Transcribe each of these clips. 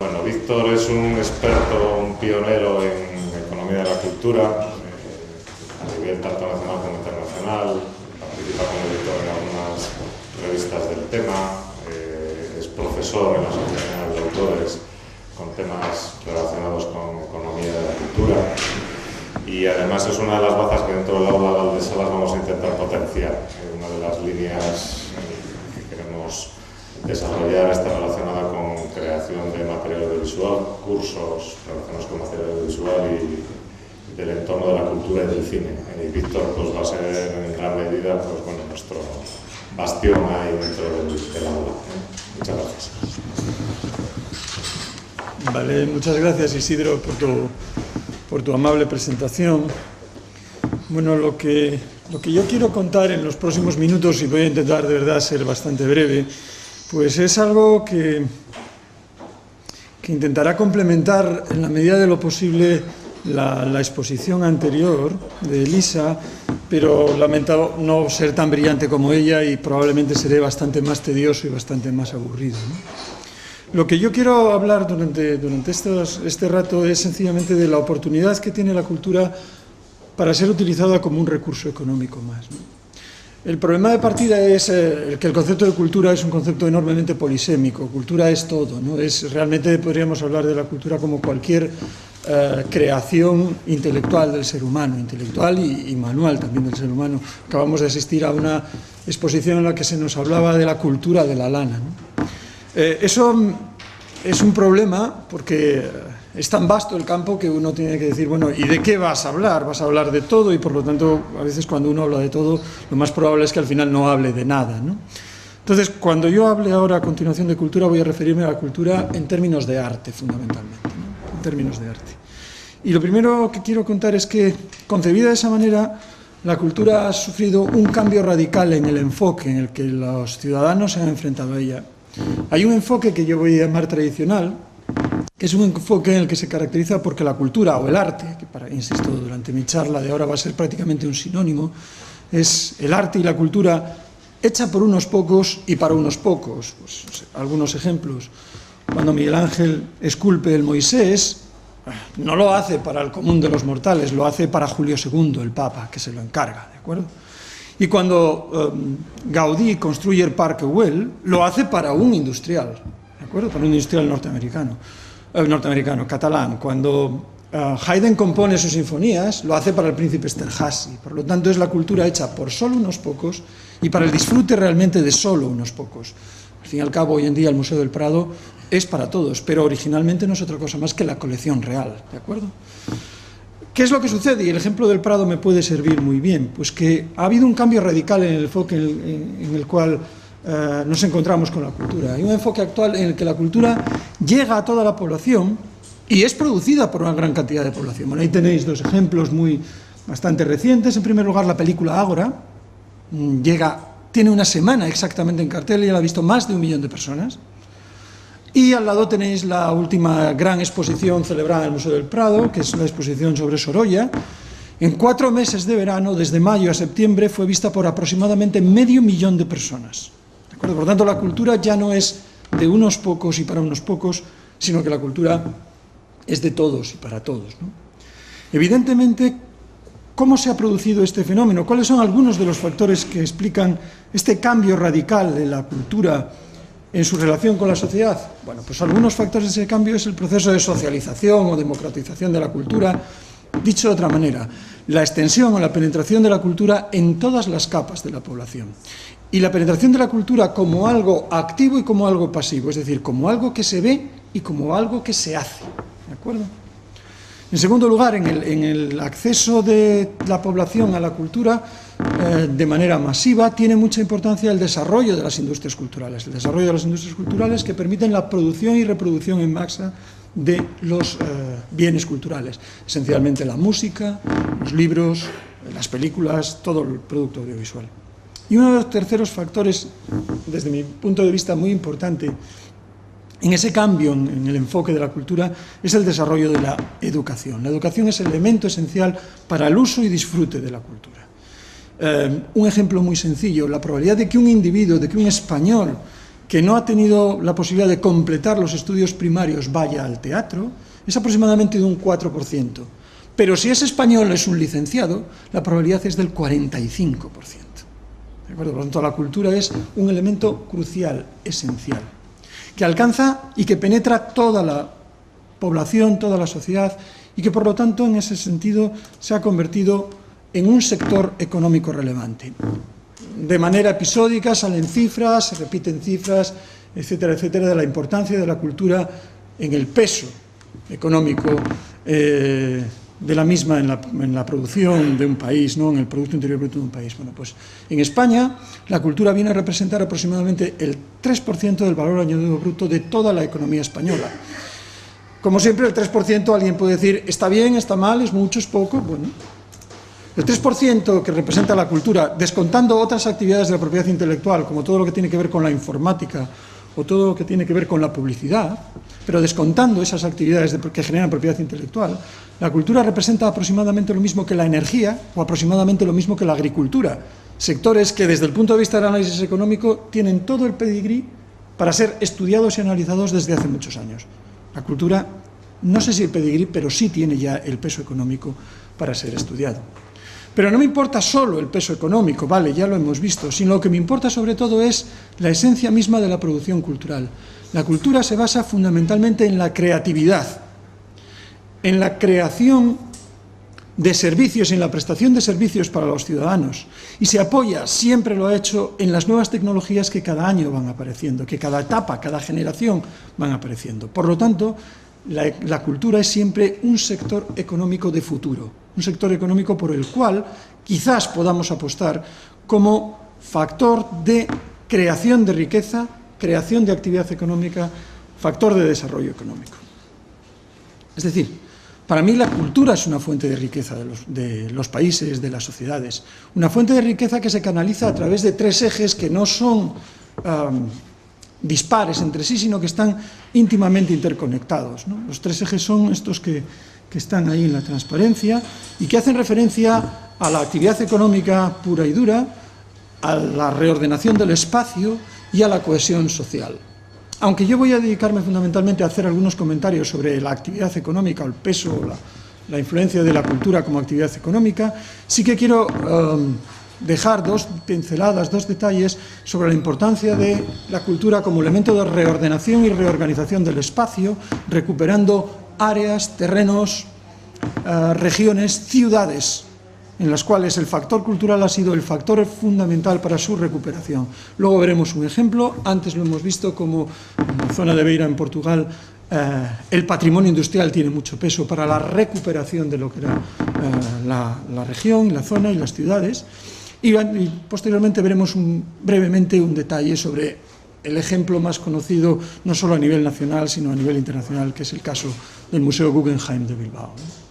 Bueno, Víctor es un experto, un pionero en economía de la cultura, a nivel tanto nacional como internacional. Participa como editor en algunas revistas del tema, es profesor en la Asociación Nacional de Autores con temas relacionados con economía de la cultura, y además es una de las bazas que dentro del aula de Salas vamos a intentar potenciar. Una de las líneas que queremos desarrollar está relacionada con creación de material audiovisual, cursos relacionados con material audiovisual y del entorno de la cultura y del cine. Y Víctor pues, va a ser en gran medida pues, bueno, nuestro bastión ahí dentro del aula. Muchas gracias. Vale, muchas gracias Isidro por tu amable presentación. Bueno, lo que yo quiero contar en los próximos minutos, y voy a intentar de verdad ser bastante breve, pues es algo que intentará complementar en la medida de lo posible la exposición anterior de Elisa, pero lamento no ser tan brillante como ella y probablemente seré bastante más tedioso y bastante más aburrido, ¿no? Lo que yo quiero hablar durante este rato es sencillamente de la oportunidad que tiene la cultura para ser utilizada como un recurso económico más, ¿no? El problema de partida es que el concepto de cultura es un concepto enormemente polisémico. Cultura es todo, ¿no? Realmente podríamos hablar de la cultura como cualquier creación intelectual del ser humano, intelectual y manual también del ser humano. Acabamos de asistir a una exposición en la que se nos hablaba de la cultura de la lana, ¿no? Eso es un problema porque es tan vasto el campo que uno tiene que decir, bueno, ¿y de qué vas a hablar? Vas a hablar de todo y por lo tanto a veces cuando uno habla de todo lo más probable es que al final no hable de nada, ¿no? Entonces, cuando yo hable ahora a continuación de cultura voy a referirme a la cultura en términos de arte fundamentalmente, ¿no? En términos de arte. Y lo primero que quiero contar es que, concebida de esa manera, la cultura ha sufrido un cambio radical en el enfoque en el que los ciudadanos se han enfrentado a ella. Hay un enfoque que yo voy a llamar tradicional, que es un enfoque en el que se caracteriza porque la cultura o el arte, que insisto, durante mi charla de ahora va a ser prácticamente un sinónimo, es el arte y la cultura hecha por unos pocos y para unos pocos. Pues, algunos ejemplos. Cuando Miguel Ángel esculpe el Moisés, no lo hace para el común de los mortales, lo hace para Julio II, el Papa, que se lo encarga, ¿de acuerdo? Y cuando Gaudí construye el Parque Güell, lo hace para un industrial, ¿de acuerdo? Para un industrial norteamericano, catalán. Cuando Haydn compone sus sinfonías, lo hace para el príncipe Esterházy. Por lo tanto, es la cultura hecha por solo unos pocos y para el disfrute realmente de solo unos pocos. Al fin y al cabo, hoy en día el Museo del Prado es para todos, pero originalmente no es otra cosa más que la colección real, ¿de acuerdo? ¿Qué es lo que sucede? Y el ejemplo del Prado me puede servir muy bien. Pues que ha habido un cambio radical en el enfoque en el cual nos encontramos con la cultura. Hay un enfoque actual en el que la cultura llega a toda la población y es producida por una gran cantidad de población. Bueno, ahí tenéis dos ejemplos bastante recientes. En primer lugar, la película Ágora tiene una semana exactamente en cartel y la ha visto más de 1 millón de personas. Y al lado tenéis la última gran exposición celebrada en el Museo del Prado, que es la exposición sobre Sorolla. En 4 meses de verano, desde mayo a septiembre, fue vista por aproximadamente 500.000 de personas. ¿De acuerdo? Por lo tanto, la cultura ya no es de unos pocos y para unos pocos, sino que la cultura es de todos y para todos, ¿no? Evidentemente, ¿cómo se ha producido este fenómeno? ¿Cuáles son algunos de los factores que explican este cambio radical en la cultura en su relación con la sociedad? Bueno, pues algunos factores de ese cambio es el proceso de socialización o democratización de la cultura. Dicho de otra manera, la extensión o la penetración de la cultura en todas las capas de la población. Y la penetración de la cultura como algo activo y como algo pasivo, es decir, como algo que se ve y como algo que se hace, ¿de acuerdo? En segundo lugar, en el acceso de la población a la cultura de manera masiva, tiene mucha importancia el desarrollo de las industrias culturales. El desarrollo de las industrias culturales que permiten la producción y reproducción en masa de los bienes culturales. Esencialmente la música, los libros, las películas, todo el producto audiovisual. Y uno de los terceros factores, desde mi punto de vista muy importante, en ese cambio en el enfoque de la cultura es el desarrollo de la educación. La educación es el elemento esencial para el uso y disfrute de la cultura. Un ejemplo muy sencillo, la probabilidad de que un individuo, de que un español que no ha tenido la posibilidad de completar los estudios primarios vaya al teatro es aproximadamente de un 4%. Pero si es español, es un licenciado, la probabilidad es del 45%. ¿De acuerdo? Por lo tanto, la cultura es un elemento crucial, esencial, que alcanza y que penetra toda la población, toda la sociedad, y que por lo tanto, en ese sentido, se ha convertido en un sector económico relevante. De manera episódica salen cifras, se repiten cifras, etcétera, etcétera, de la importancia de la cultura en el peso económico de la misma en la producción de un país, ¿no? En el Producto Interior Bruto de un país. Bueno, pues en España la cultura viene a representar aproximadamente el 3% del valor añadido bruto de toda la economía española. Como siempre, el 3% alguien puede decir, está bien, está mal, es mucho, es poco. Bueno, el 3% que representa la cultura, descontando otras actividades de la propiedad intelectual, como todo lo que tiene que ver con la informática o todo lo que tiene que ver con la publicidad, pero descontando esas actividades que generan propiedad intelectual, la cultura representa aproximadamente lo mismo que la energía o aproximadamente lo mismo que la agricultura, sectores que desde el punto de vista del análisis económico tienen todo el pedigrí para ser estudiados y analizados desde hace muchos años. La cultura, no sé si el pedigrí, pero sí tiene ya el peso económico para ser estudiado. Pero no me importa solo el peso económico, vale, ya lo hemos visto, sino lo que me importa sobre todo es la esencia misma de la producción cultural. La cultura se basa fundamentalmente en la creatividad, en la creación de servicios, en la prestación de servicios para los ciudadanos, y se apoya, siempre lo ha hecho, en las nuevas tecnologías que cada año van apareciendo, que cada etapa, cada generación van apareciendo. Por lo tanto, la cultura es siempre un sector económico de futuro, un sector económico por el cual quizás podamos apostar como factor de creación de riqueza, creación de actividad económica, factor de desarrollo económico. Es decir, para mí la cultura es una fuente de riqueza de los países, de las sociedades, una fuente de riqueza que se canaliza a través de tres ejes que no son dispares entre sí, sino que están íntimamente interconectados, ¿no? Los tres ejes son estos que están ahí en la transparencia y que hacen referencia a la actividad económica pura y dura, a la reordenación del espacio y a la cohesión social. Aunque yo voy a dedicarme fundamentalmente a hacer algunos comentarios sobre la actividad económica, el peso, la influencia de la cultura como actividad económica, sí que quiero dejar dos pinceladas, dos detalles sobre la importancia de la cultura como elemento de reordenación y reorganización del espacio, recuperando áreas, terrenos, regiones, ciudades, en las cuales el factor cultural ha sido el factor fundamental para su recuperación. Luego veremos un ejemplo, antes lo hemos visto como en la zona de Beira, en Portugal, el patrimonio industrial tiene mucho peso para la recuperación de lo que era la región, la zona y las ciudades, y posteriormente veremos brevemente un detalle sobre el ejemplo más conocido, no solo a nivel nacional, sino a nivel internacional, que es el caso del Museo Guggenheim de Bilbao, ¿no?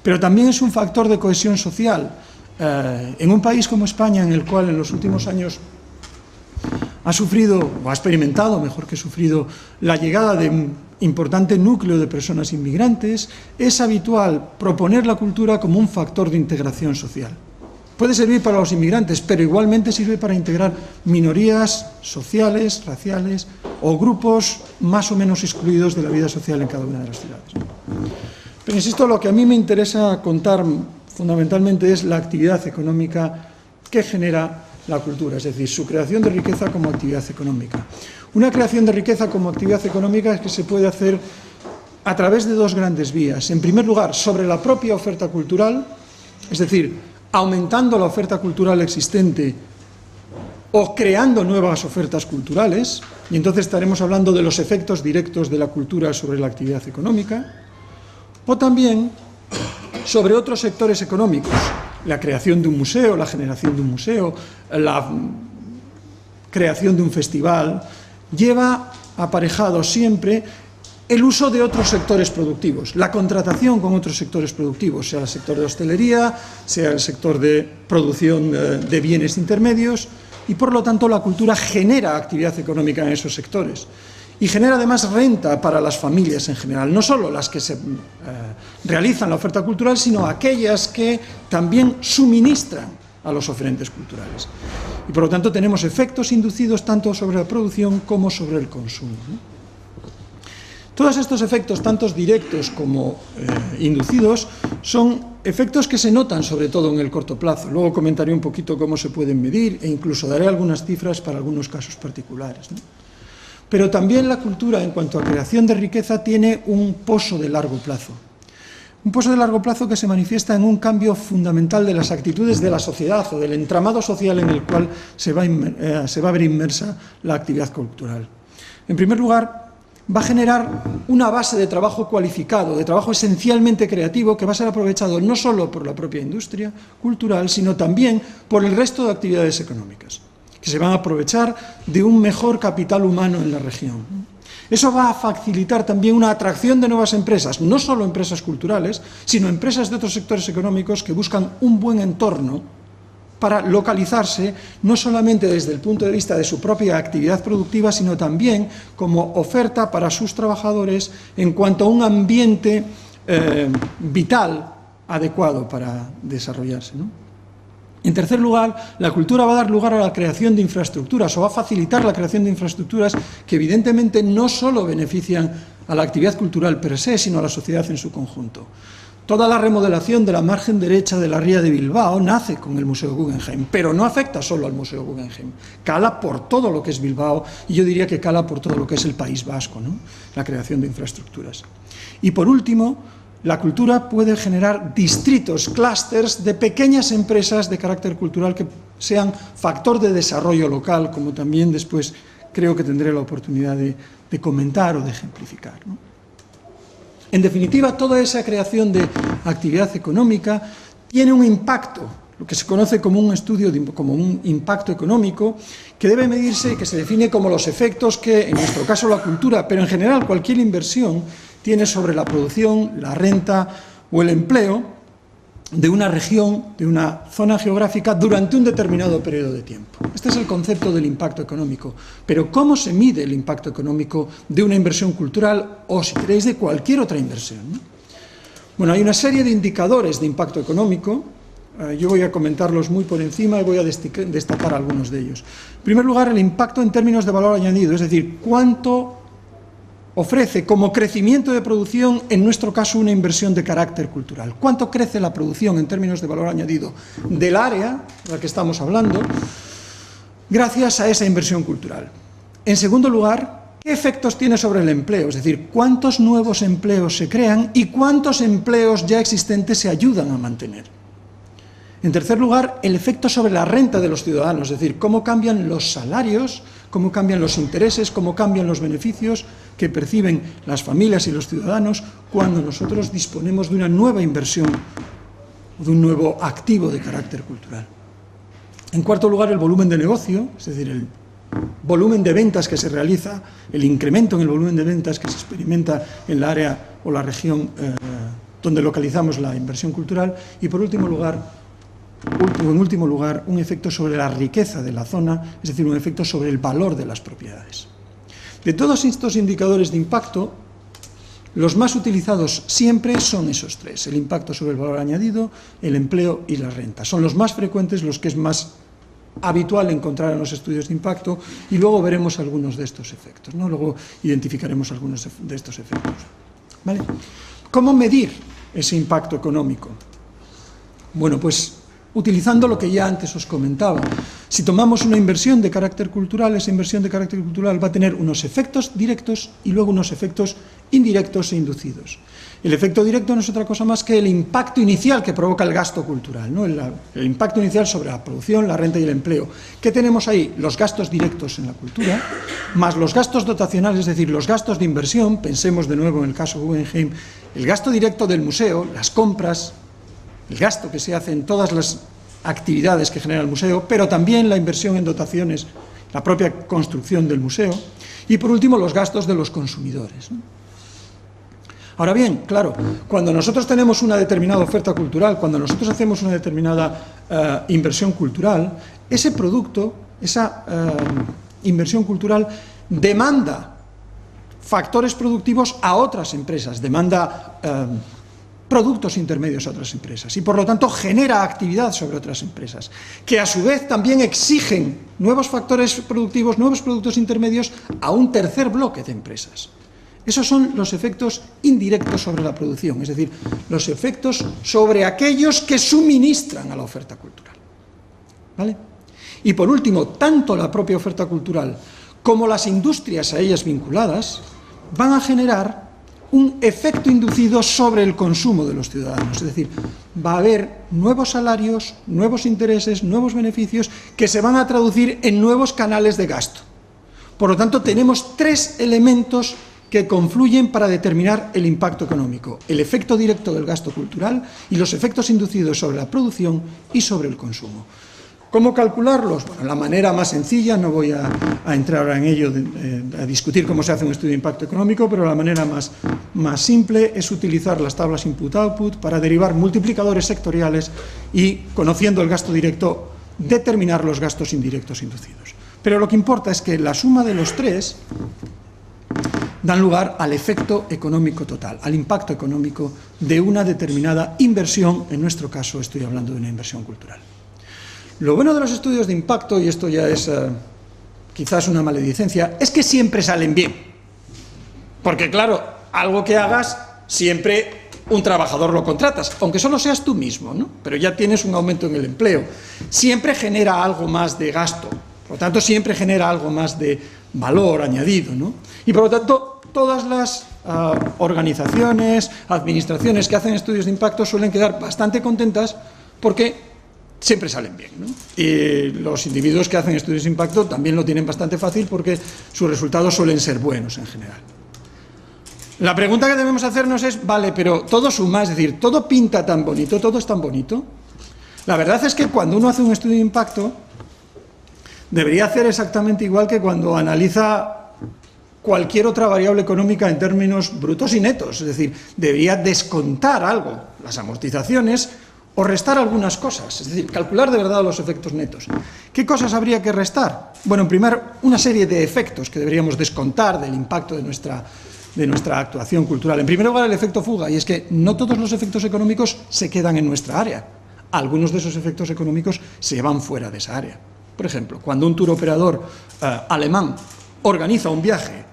Pero también es un factor de cohesión social. En un país como España, en el cual en los últimos años ha sufrido, o ha experimentado, mejor que sufrido, la llegada de un importante núcleo de personas inmigrantes, es habitual proponer la cultura como un factor de integración social. Puede servir para los inmigrantes, pero igualmente sirve para integrar minorías sociales, raciales o grupos más o menos excluidos de la vida social en cada una de las ciudades. Pero insisto, lo que a mí me interesa contar fundamentalmente es la actividad económica que genera la cultura, es decir, su creación de riqueza como actividad económica. Una creación de riqueza como actividad económica es que se puede hacer a través de dos grandes vías. En primer lugar, sobre la propia oferta cultural, es decir, aumentando la oferta cultural existente o creando nuevas ofertas culturales, y entonces estaremos hablando de los efectos directos de la cultura sobre la actividad económica, o también sobre otros sectores económicos, la creación de un museo, la generación de un museo, la creación de un festival, lleva aparejado siempre el uso de otros sectores productivos, la contratación con otros sectores productivos, sea el sector de hostelería, sea el sector de producción de bienes intermedios, y por lo tanto la cultura genera actividad económica en esos sectores. Y genera además renta para las familias en general, no solo las que se realizan la oferta cultural, sino aquellas que también suministran a los oferentes culturales. Y por lo tanto tenemos efectos inducidos tanto sobre la producción como sobre el consumo, ¿no? Todos estos efectos, tanto directos como inducidos, son efectos que se notan sobre todo en el corto plazo. Luego comentaré un poquito cómo se pueden medir e incluso daré algunas cifras para algunos casos particulares, ¿no? Pero también la cultura, en cuanto a creación de riqueza, tiene un pozo de largo plazo. Un pozo de largo plazo que se manifiesta en un cambio fundamental de las actitudes de la sociedad o del entramado social en el cual se va a ver inmersa la actividad cultural. En primer lugar, va a generar una base de trabajo cualificado, de trabajo esencialmente creativo, que va a ser aprovechado no solo por la propia industria cultural, sino también por el resto de actividades económicas, que se van a aprovechar de un mejor capital humano en la región. Eso va a facilitar también una atracción de nuevas empresas, no solo empresas culturales, sino empresas de otros sectores económicos que buscan un buen entorno para localizarse, no solamente desde el punto de vista de su propia actividad productiva, sino también como oferta para sus trabajadores en cuanto a un ambiente vital adecuado para desarrollarse, ¿no? En tercer lugar, la cultura va a dar lugar a la creación de infraestructuras o va a facilitar la creación de infraestructuras que evidentemente no solo benefician a la actividad cultural per se, sino a la sociedad en su conjunto. Toda la remodelación de la margen derecha de la ría de Bilbao nace con el Museo Guggenheim, pero no afecta solo al Museo Guggenheim, cala por todo lo que es Bilbao y yo diría que cala por todo lo que es el País Vasco, ¿no? La creación de infraestructuras. Y por último, la cultura puede generar distritos, clústeres de pequeñas empresas de carácter cultural que sean factor de desarrollo local, como también después creo que tendré la oportunidad de comentar o de ejemplificar, ¿no? En definitiva, toda esa creación de actividad económica tiene un impacto, lo que se conoce como un estudio, como un impacto económico, que debe medirse, que se define como los efectos que, en nuestro caso, la cultura, pero en general cualquier inversión, tiene sobre la producción, la renta o el empleo de una región, de una zona geográfica, durante un determinado periodo de tiempo. Este es el concepto del impacto económico. Pero ¿cómo se mide el impacto económico de una inversión cultural o, si queréis, de cualquier otra inversión, ¿no? Bueno, hay una serie de indicadores de impacto económico. Yo voy a comentarlos muy por encima y voy a destacar algunos de ellos. En primer lugar, el impacto en términos de valor añadido, es decir, cuánto ofrece como crecimiento de producción, en nuestro caso, una inversión de carácter cultural. ¿Cuánto crece la producción en términos de valor añadido del área de la que estamos hablando gracias a esa inversión cultural? En segundo lugar, ¿qué efectos tiene sobre el empleo? Es decir, ¿cuántos nuevos empleos se crean y cuántos empleos ya existentes se ayudan a mantener? En tercer lugar, el efecto sobre la renta de los ciudadanos, es decir, cómo cambian los salarios, cómo cambian los intereses, cómo cambian los beneficios que perciben las familias y los ciudadanos cuando nosotros disponemos de una nueva inversión, de un nuevo activo de carácter cultural. En cuarto lugar, el volumen de negocio, es decir, el volumen de ventas que se realiza, el incremento en el volumen de ventas que se experimenta en la área o la región donde localizamos la inversión cultural. Y por último lugar, en último lugar, un efecto sobre la riqueza de la zona, es decir, un efecto sobre el valor de las propiedades. De todos estos indicadores de impacto, los más utilizados siempre son esos tres: el impacto sobre el valor añadido, el empleo y la renta. Son los más frecuentes, los que es más habitual encontrar en los estudios de impacto, y luego veremos algunos de estos efectos, ¿no? Luego identificaremos algunos de estos efectos, ¿vale? ¿Cómo medir ese impacto económico? Bueno, pues utilizando lo que ya antes os comentaba. Si tomamos una inversión de carácter cultural, esa inversión de carácter cultural va a tener unos efectos directos y luego unos efectos indirectos e inducidos. El efecto directo no es otra cosa más que el impacto inicial que provoca el gasto cultural, ¿no? El impacto inicial sobre la producción, la renta y el empleo. ¿Qué tenemos ahí? Los gastos directos en la cultura, más los gastos dotacionales, es decir, los gastos de inversión. Pensemos de nuevo en el caso Guggenheim, el gasto directo del museo, las compras, el gasto que se hace en todas las actividades que genera el museo, pero también la inversión en dotaciones, la propia construcción del museo, y por último los gastos de los consumidores, ¿no? Ahora bien, claro, cuando nosotros tenemos una determinada oferta cultural, cuando nosotros hacemos una determinada inversión cultural, ese producto, esa inversión cultural demanda factores productivos a otras empresas, demanda productos intermedios a otras empresas y por lo tanto genera actividad sobre otras empresas, que a su vez también exigen nuevos factores productivos, nuevos productos intermedios a un tercer bloque de empresas. Esos son los efectos indirectos sobre la producción, es decir, los efectos sobre aquellos que suministran a la oferta cultural. ¿Vale? Y por último, tanto la propia oferta cultural como las industrias a ellas vinculadas van a generar un efecto inducido sobre el consumo de los ciudadanos, es decir, va a haber nuevos salarios, nuevos intereses, nuevos beneficios que se van a traducir en nuevos canales de gasto. Por lo tanto, tenemos tres elementos que confluyen para determinar el impacto económico: el efecto directo del gasto cultural y los efectos inducidos sobre la producción y sobre el consumo. ¿Cómo calcularlos? Bueno, la manera más sencilla, no voy a entrar ahora en ello, a discutir cómo se hace un estudio de impacto económico, pero la manera más simple es utilizar las tablas input-output para derivar multiplicadores sectoriales y, conociendo el gasto directo, determinar los gastos indirectos inducidos. Pero lo que importa es que la suma de los tres dan lugar al efecto económico total, al impacto económico de una determinada inversión. En nuestro caso estoy hablando de una inversión cultural. Lo bueno de los estudios de impacto, y esto ya es quizás una maledicencia, es que siempre salen bien. Porque claro, algo que hagas, siempre un trabajador lo contratas, aunque solo seas tú mismo, ¿no? Pero ya tienes un aumento en el empleo. Siempre genera algo más de gasto, por lo tanto siempre genera algo más de valor añadido, ¿no? Y por lo tanto, todas las organizaciones, administraciones que hacen estudios de impacto suelen quedar bastante contentas porque siempre salen bien, ¿no? Y los individuos que hacen estudios de impacto también lo tienen bastante fácil porque sus resultados suelen ser buenos en general. La pregunta que debemos hacernos es, vale, pero todo suma, es decir, todo pinta tan bonito, todo es tan bonito. La verdad es que cuando uno hace un estudio de impacto, debería hacer exactamente igual que cuando analiza cualquier otra variable económica en términos brutos y netos, es decir, debería descontar algo, las amortizaciones, o restar algunas cosas, es decir, calcular de verdad los efectos netos. ¿Qué cosas habría que restar? Bueno, en primer lugar, una serie de efectos que deberíamos descontar del impacto de nuestra actuación cultural. En primer lugar, el efecto fuga, y es que no todos los efectos económicos se quedan en nuestra área. Algunos de esos efectos económicos se van fuera de esa área. Por ejemplo, cuando un tour operador alemán organiza un viaje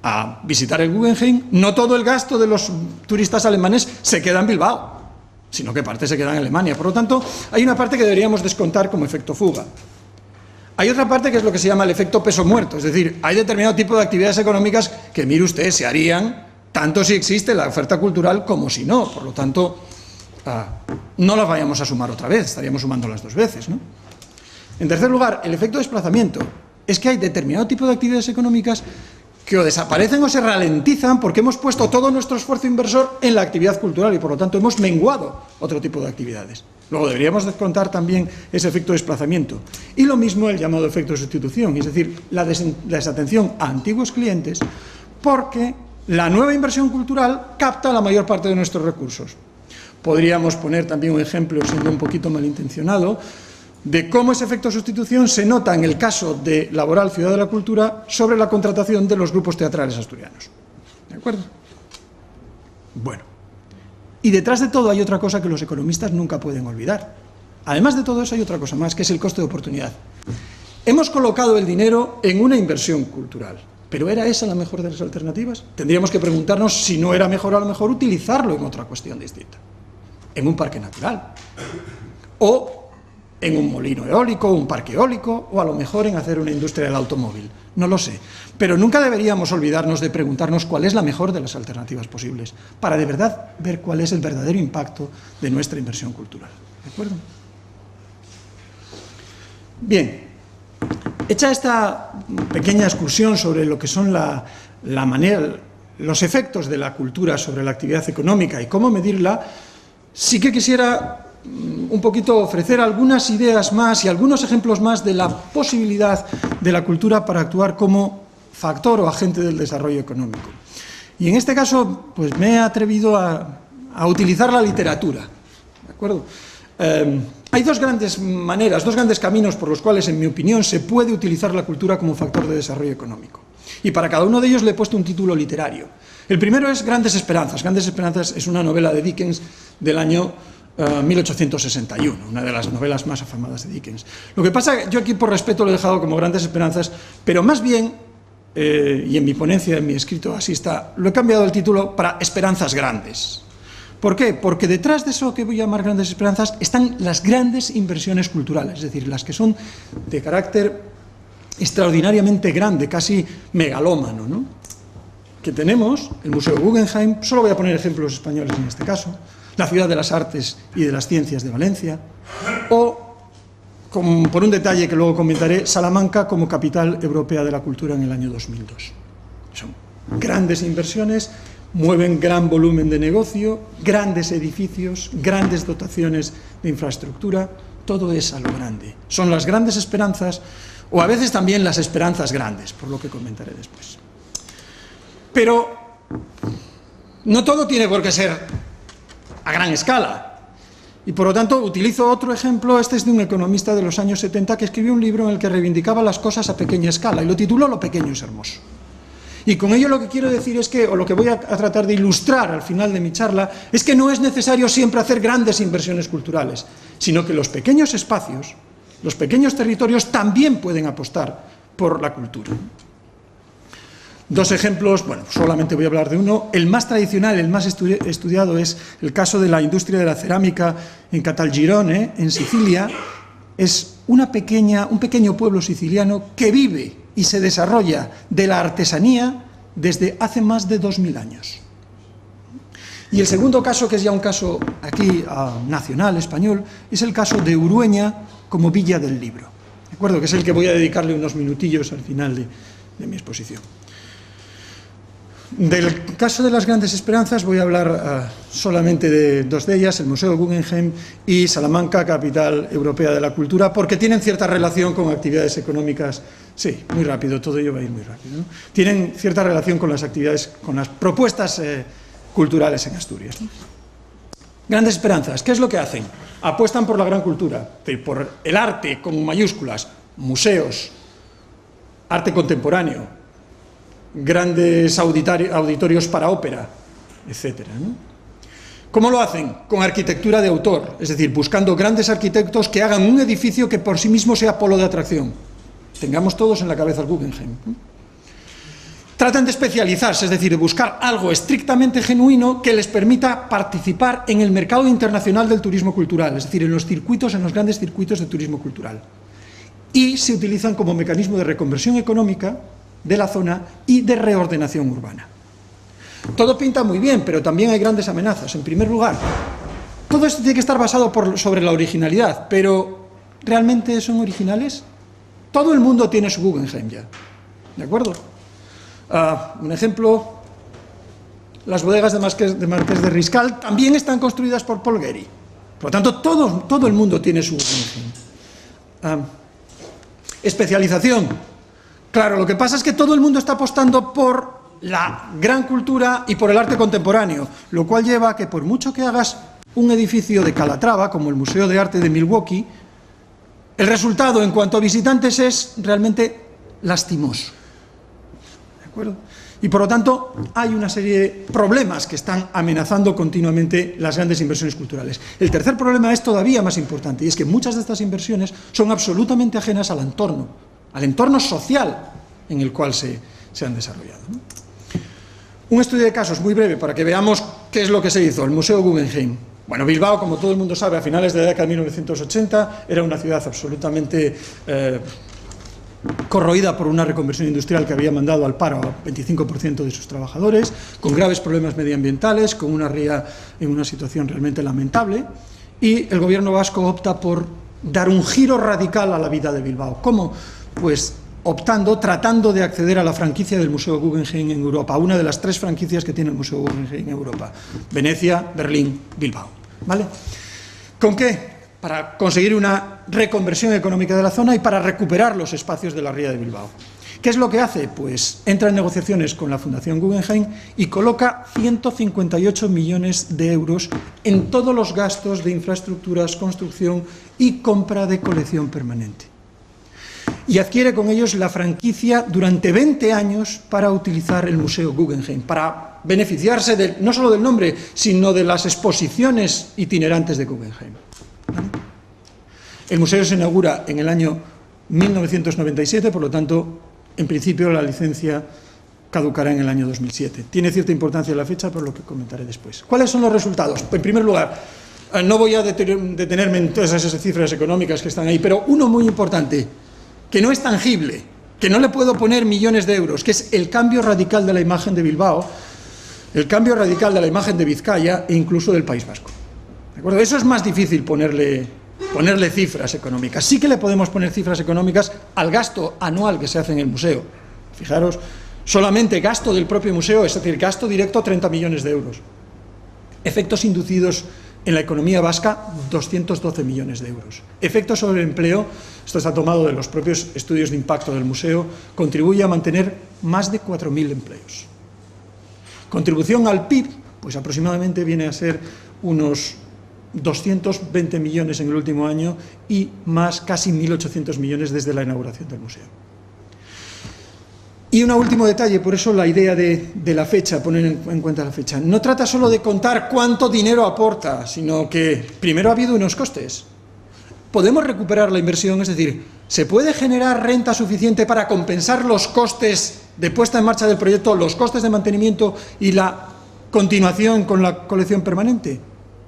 a visitar el Guggenheim, no todo el gasto de los turistas alemanes se queda en Bilbao, sino que parte se queda en Alemania. Por lo tanto, hay una parte que deberíamos descontar como efecto fuga. Hay otra parte que es lo que se llama el efecto peso muerto, es decir, hay determinado tipo de actividades económicas que, mire usted, se harían tanto si existe la oferta cultural como si no. Por lo tanto, no las vayamos a sumar otra vez, estaríamos sumándolas dos veces, ¿no? En tercer lugar, el efecto desplazamiento. Es que hay determinado tipo de actividades económicas que o desaparecen o se ralentizan porque hemos puesto todo nuestro esfuerzo inversor en la actividad cultural y por lo tanto hemos menguado otro tipo de actividades. Luego deberíamos descontar también ese efecto desplazamiento. Y lo mismo el llamado efecto de sustitución, es decir, la desatención a antiguos clientes, porque la nueva inversión cultural capta la mayor parte de nuestros recursos. Podríamos poner también un ejemplo, siendo un poquito malintencionado, de cómo ese efecto de sustitución se nota en el caso de Laboral Ciudad de la Cultura sobre la contratación de los grupos teatrales asturianos. ¿De acuerdo? Bueno, y detrás de todo hay otra cosa que los economistas nunca pueden olvidar. Además de todo eso hay otra cosa más, que es el coste de oportunidad. Hemos colocado el dinero en una inversión cultural, pero ¿era esa la mejor de las alternativas? Tendríamos que preguntarnos si no era mejor a lo mejor utilizarlo en otra cuestión distinta, en un parque natural, o en un molino eólico, un parque eólico, o a lo mejor en hacer una industria del automóvil. No lo sé. Pero nunca deberíamos olvidarnos de preguntarnos cuál es la mejor de las alternativas posibles, para de verdad ver cuál es el verdadero impacto de nuestra inversión cultural. ¿De acuerdo? Bien, hecha esta pequeña excursión sobre lo que son la manera, los efectos de la cultura sobre la actividad económica y cómo medirla, sí que quisiera un poquito ofrecer algunas ideas más y algunos ejemplos más de la posibilidad de la cultura para actuar como factor o agente del desarrollo económico. Y en este caso, pues me he atrevido a utilizar la literatura, ¿de acuerdo? Hay dos grandes maneras, dos grandes caminos por los cuales, en mi opinión, se puede utilizar la cultura como factor de desarrollo económico. Y para cada uno de ellos le he puesto un título literario. El primero es Grandes Esperanzas. Grandes Esperanzas es una novela de Dickens del año 1861, una de las novelas más afamadas de Dickens. Lo que pasa, yo aquí por respeto lo he dejado como Grandes Esperanzas, pero más bien, y en mi ponencia, en mi escrito así está, lo he cambiado el título para Esperanzas Grandes. ¿Por qué? Porque detrás de eso que voy a llamar Grandes Esperanzas están las grandes inversiones culturales, es decir, las que son de carácter extraordinariamente grande, casi megalómano, ¿no? Que tenemos el Museo Guggenheim, solo voy a poner ejemplos españoles en este caso, la Ciudad de las Artes y de las Ciencias de Valencia, o, por un detalle que luego comentaré, Salamanca como capital europea de la cultura en el año 2002. Son grandes inversiones, mueven gran volumen de negocio, grandes edificios, grandes dotaciones de infraestructura, todo es a lo grande. Son las grandes esperanzas, o a veces también las esperanzas grandes, por lo que comentaré después. Pero no todo tiene por qué ser a gran escala. Y por lo tanto utilizo otro ejemplo, este es de un economista de los años 70 que escribió un libro en el que reivindicaba las cosas a pequeña escala y lo tituló Lo pequeño es hermoso. Y con ello lo que quiero decir es que, o lo que voy a tratar de ilustrar al final de mi charla, es que no es necesario siempre hacer grandes inversiones culturales, sino que los pequeños espacios, los pequeños territorios también pueden apostar por la cultura. Dos ejemplos, bueno, solamente voy a hablar de uno. El más tradicional, el más estudiado es el caso de la industria de la cerámica en Caltagirone, en Sicilia. Es un pequeño pueblo siciliano que vive y se desarrolla de la artesanía desde hace más de 2000 años. Y el segundo caso, que es ya un caso aquí nacional, español, es el caso de Urueña como Villa del Libro. ¿De acuerdo? Que es el que voy a dedicarle unos minutillos al final de mi exposición. Del caso de las grandes esperanzas voy a hablar solamente de dos de ellas, el Museo Guggenheim y Salamanca, capital europea de la cultura, porque tienen cierta relación con actividades económicas. Sí, muy rápido, todo ello va a ir muy rápido, ¿no? Tienen cierta relación con las actividades, con las propuestas culturales en Asturias, ¿no? Grandes esperanzas, ¿qué es lo que hacen? Apuestan por la gran cultura, es decir, por el arte con mayúsculas, museos, arte contemporáneo, grandes auditorios para ópera, etcétera, ¿no? ¿Cómo lo hacen? Con arquitectura de autor, es decir, buscando grandes arquitectos que hagan un edificio que por sí mismo sea polo de atracción. Tengamos todos en la cabeza el Guggenheim, ¿no? Tratan de especializarse, es decir, de buscar algo estrictamente genuino que les permita participar en el mercado internacional del turismo cultural, es decir, en los grandes circuitos de turismo cultural. Y se utilizan como mecanismo de reconversión económica de la zona y de reordenación urbana. Todo pinta muy bien, pero también hay grandes amenazas. En primer lugar, todo esto tiene que estar basado sobre la originalidad, pero ¿realmente son originales? Todo el mundo tiene su Guggenheim ya, ¿de acuerdo? Un ejemplo, las bodegas de Marqués de Riscal también están construidas por Paul Gehry. Por lo tanto, todo el mundo tiene su Guggenheim. Especialización. Claro, lo que pasa es que todo el mundo está apostando por la gran cultura y por el arte contemporáneo, lo cual lleva a que por mucho que hagas un edificio de Calatrava, como el Museo de Arte de Milwaukee, el resultado en cuanto a visitantes es realmente lastimoso. ¿De acuerdo? Y por lo tanto hay una serie de problemas que están amenazando continuamente las grandes inversiones culturales. El tercer problema es todavía más importante, y es que muchas de estas inversiones son absolutamente ajenas al entorno social en el cual se han desarrollado, ¿no? Un estudio de casos muy breve para que veamos qué es lo que se hizo. El Museo Guggenheim. Bueno, Bilbao, como todo el mundo sabe, a finales de la década de 1980 era una ciudad absolutamente corroída por una reconversión industrial que había mandado al paro a 25% de sus trabajadores, con graves problemas medioambientales, con una ría en una situación realmente lamentable, y el gobierno vasco opta por dar un giro radical a la vida de Bilbao. ¿Cómo? Pues tratando de acceder a la franquicia del Museo Guggenheim en Europa, una de las 3 franquicias que tiene el Museo Guggenheim en Europa: Venecia, Berlín, Bilbao. ¿Vale? ¿Con qué? Para conseguir una reconversión económica de la zona y para recuperar los espacios de la ría de Bilbao. ¿Qué es lo que hace? Pues entra en negociaciones con la Fundación Guggenheim y coloca 158 millones de euros en todos los gastos de infraestructuras, construcción y compra de colección permanente. y adquiere con ellos la franquicia durante 20 años para utilizar el Museo Guggenheim, para beneficiarse no solo del nombre, sino de las exposiciones itinerantes de Guggenheim. ¿Vale? El museo se inaugura en el año 1997, por lo tanto, en principio la licencia caducará en el año 2007. Tiene cierta importancia la fecha, por lo que comentaré después. ¿Cuáles son los resultados? En primer lugar, no voy a detenerme en todas esas cifras económicas que están ahí, pero uno muy importante, que no es tangible, que no le puedo poner millones de euros, que es el cambio radical de la imagen de Bilbao, el cambio radical de la imagen de Vizcaya e incluso del País Vasco. ¿De acuerdo? Eso es más difícil ponerle cifras económicas. Sí que le podemos poner cifras económicas al gasto anual que se hace en el museo. Fijaros, solamente gasto del propio museo, es decir, gasto directo 30 millones de euros. Efectos inducidos en la economía vasca, 212 millones de euros. Efectos sobre el empleo, esto está tomado de los propios estudios de impacto del museo, contribuye a mantener más de 4.000 empleos. Contribución al PIB, pues aproximadamente viene a ser unos 220 millones en el último año y más casi 1.800 millones desde la inauguración del museo. Y un último detalle, por eso la idea de la fecha, poner en cuenta la fecha. No trata solo de contar cuánto dinero aporta, sino que primero ha habido unos costes. Podemos recuperar la inversión, es decir, ¿se puede generar renta suficiente para compensar los costes de puesta en marcha del proyecto, los costes de mantenimiento y la continuación con la colección permanente?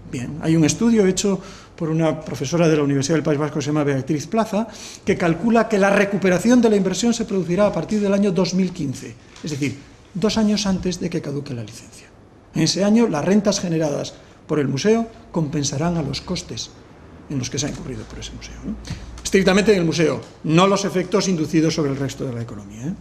Bien, hay un estudio hecho por una profesora de la Universidad del País Vasco que se llama Beatriz Plaza, que calcula que la recuperación de la inversión se producirá a partir del año 2015, es decir, 2 años antes de que caduque la licencia. En ese año, las rentas generadas por el museo compensarán a los costes en los que se ha incurrido por ese museo, ¿no? Estrictamente en el museo, no los efectos inducidos sobre el resto de la economía, ¿eh?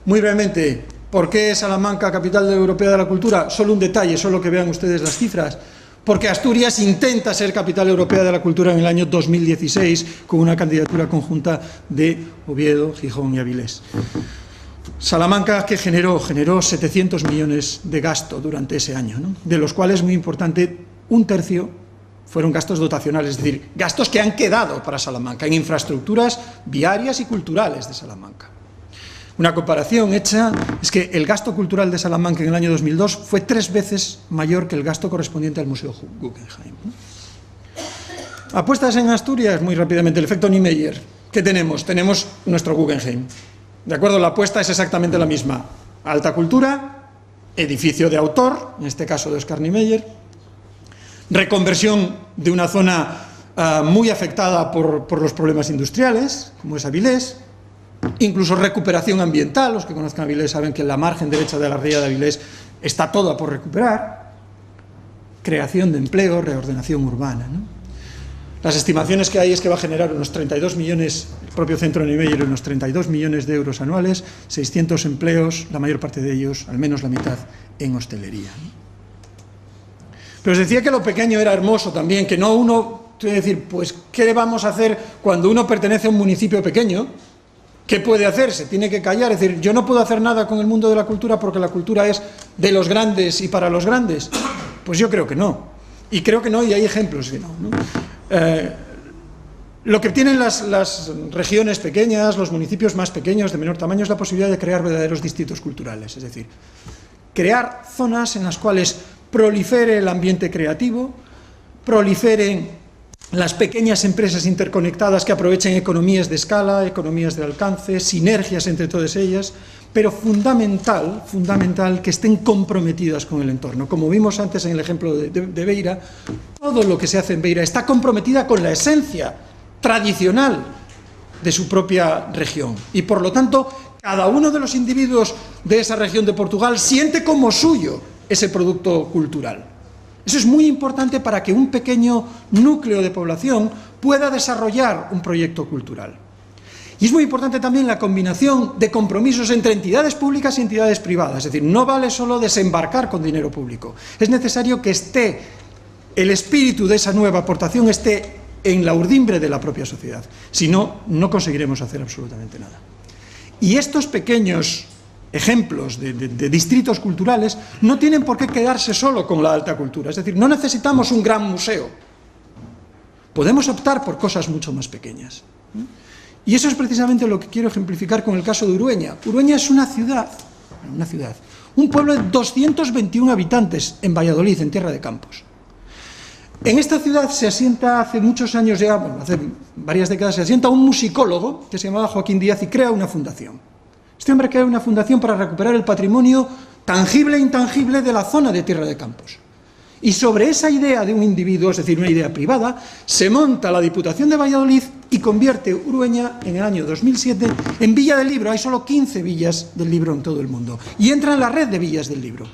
Muy brevemente, ¿por qué Salamanca, capital europea de la cultura? Solo un detalle, solo que vean ustedes las cifras. Porque Asturias intenta ser capital europea de la cultura en el año 2016 con una candidatura conjunta de Oviedo, Gijón y Avilés. Salamanca, que generó 700 millones de gasto durante ese año, ¿no? De los cuales, muy importante, 1/3 fueron gastos dotacionales, es decir, gastos que han quedado para Salamanca en infraestructuras viarias y culturales de Salamanca. Una comparación hecha es que el gasto cultural de Salamanca en el año 2002 fue 3 veces mayor que el gasto correspondiente al Museo Guggenheim. Apuestas en Asturias, muy rápidamente, el efecto Niemeyer. ¿Qué tenemos? Tenemos nuestro Guggenheim. ¿De acuerdo? La apuesta es exactamente la misma. Alta cultura, edificio de autor, en este caso de Oscar Niemeyer, reconversión de una zona muy afectada por los problemas industriales, como es Avilés, incluso recuperación ambiental. Los que conozcan Avilés saben que en la margen derecha de la ría de Avilés está toda por recuperar, creación de empleo, reordenación urbana, ¿no? Las estimaciones que hay es que va a generar unos 32 millones, el propio centro de Niemeyer, unos 32 millones de euros anuales, 600 empleos, la mayor parte de ellos, al menos la mitad, en hostelería, ¿no? Pero os decía que lo pequeño era hermoso también, que no uno, quiere decir, pues, ¿qué vamos a hacer cuando uno pertenece a un municipio pequeño? ¿Qué puede hacer? Se tiene que callar, es decir, yo no puedo hacer nada con el mundo de la cultura porque la cultura es de los grandes y para los grandes. Pues yo creo que no. Y creo que no, y hay ejemplos que no, ¿no? Lo que tienen las regiones pequeñas, los municipios más pequeños, de menor tamaño, es la posibilidad de crear verdaderos distritos culturales, es decir, crear zonas en las cuales prolifere el ambiente creativo, proliferen las pequeñas empresas interconectadas que aprovechen economías de escala, economías de alcance, sinergias entre todas ellas, pero fundamental que estén comprometidas con el entorno. Como vimos antes en el ejemplo de Beira, todo lo que se hace en Beira está comprometida con la esencia tradicional de su propia región. Y por lo tanto, cada uno de los individuos de esa región de Portugal siente como suyo ese producto cultural. Eso es muy importante para que un pequeño núcleo de población pueda desarrollar un proyecto cultural. Y es muy importante también la combinación de compromisos entre entidades públicas y entidades privadas. Es decir, no vale solo desembarcar con dinero público. Es necesario que esté el espíritu de esa nueva aportación esté en la urdimbre de la propia sociedad. Si no, no conseguiremos hacer absolutamente nada. Y estos pequeños ejemplos de distritos culturales no tienen por qué quedarse solo con la alta cultura. Es decir, no necesitamos un gran museo. Podemos optar por cosas mucho más pequeñas. Y eso es precisamente lo que quiero ejemplificar con el caso de Urueña. Urueña es un pueblo de 221 habitantes en Valladolid, en Tierra de Campos. En esta ciudad se asienta hace muchos años ya, bueno, hace varias décadas, se asienta un musicólogo que se llamaba Joaquín Díaz y crea una fundación. Este hombre crea una fundación para recuperar el patrimonio tangible e intangible de la zona de Tierra de Campos. Y sobre esa idea de un individuo, es decir, una idea privada, se monta la Diputación de Valladolid y convierte Urueña, en el año 2007, en Villa del Libro. Hay solo 15 villas del libro en todo el mundo. Y entra en la red de villas del libro.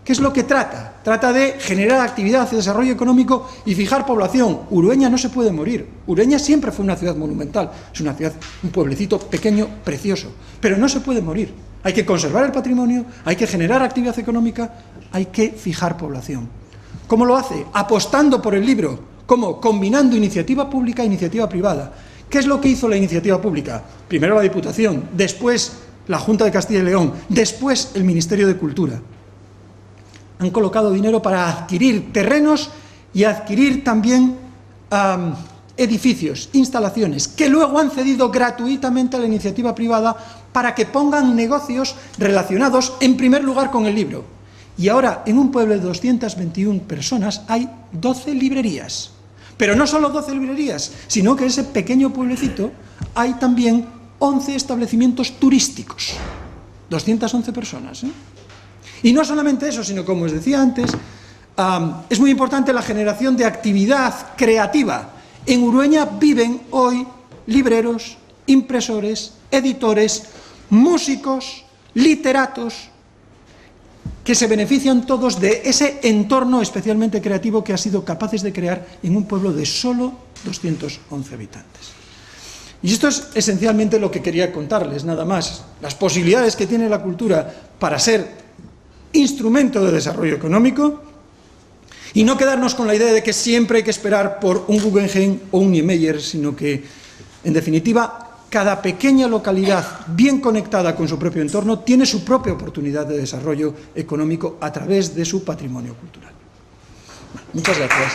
¿Qué es lo que trata? Trata de generar actividad y desarrollo económico y fijar población. Urueña no se puede morir. Urueña siempre fue una ciudad monumental. Es una ciudad, un pueblecito pequeño, precioso. Pero no se puede morir. Hay que conservar el patrimonio, hay que generar actividad económica, hay que fijar población. ¿Cómo lo hace? Apostando por el libro. ¿Cómo? Combinando iniciativa pública e iniciativa privada. ¿Qué es lo que hizo la iniciativa pública? Primero la Diputación, después la Junta de Castilla y León, después el Ministerio de Cultura. Han colocado dinero para adquirir terrenos y adquirir también edificios, instalaciones, que luego han cedido gratuitamente a la iniciativa privada para que pongan negocios relacionados, en primer lugar, con el libro. Y ahora, en un pueblo de 221 personas, hay 12 librerías. Pero no solo 12 librerías, sino que en ese pequeño pueblecito hay también 11 establecimientos turísticos. 211 personas, ¿eh? Y no solamente eso, sino, como os decía antes, es muy importante la generación de actividad creativa. En Urueña viven hoy libreros, impresores, editores, músicos, literatos, que se benefician todos de ese entorno especialmente creativo que ha sido capaces de crear en un pueblo de solo 211 habitantes. Y esto es esencialmente lo que quería contarles, nada más. Las posibilidades que tiene la cultura para ser instrumento de desarrollo económico, y no quedarnos con la idea de que siempre hay que esperar por un Guggenheim o un Niemeyer, sino que, en definitiva, cada pequeña localidad bien conectada con su propio entorno tiene su propia oportunidad de desarrollo económico a través de su patrimonio cultural. Muchas gracias.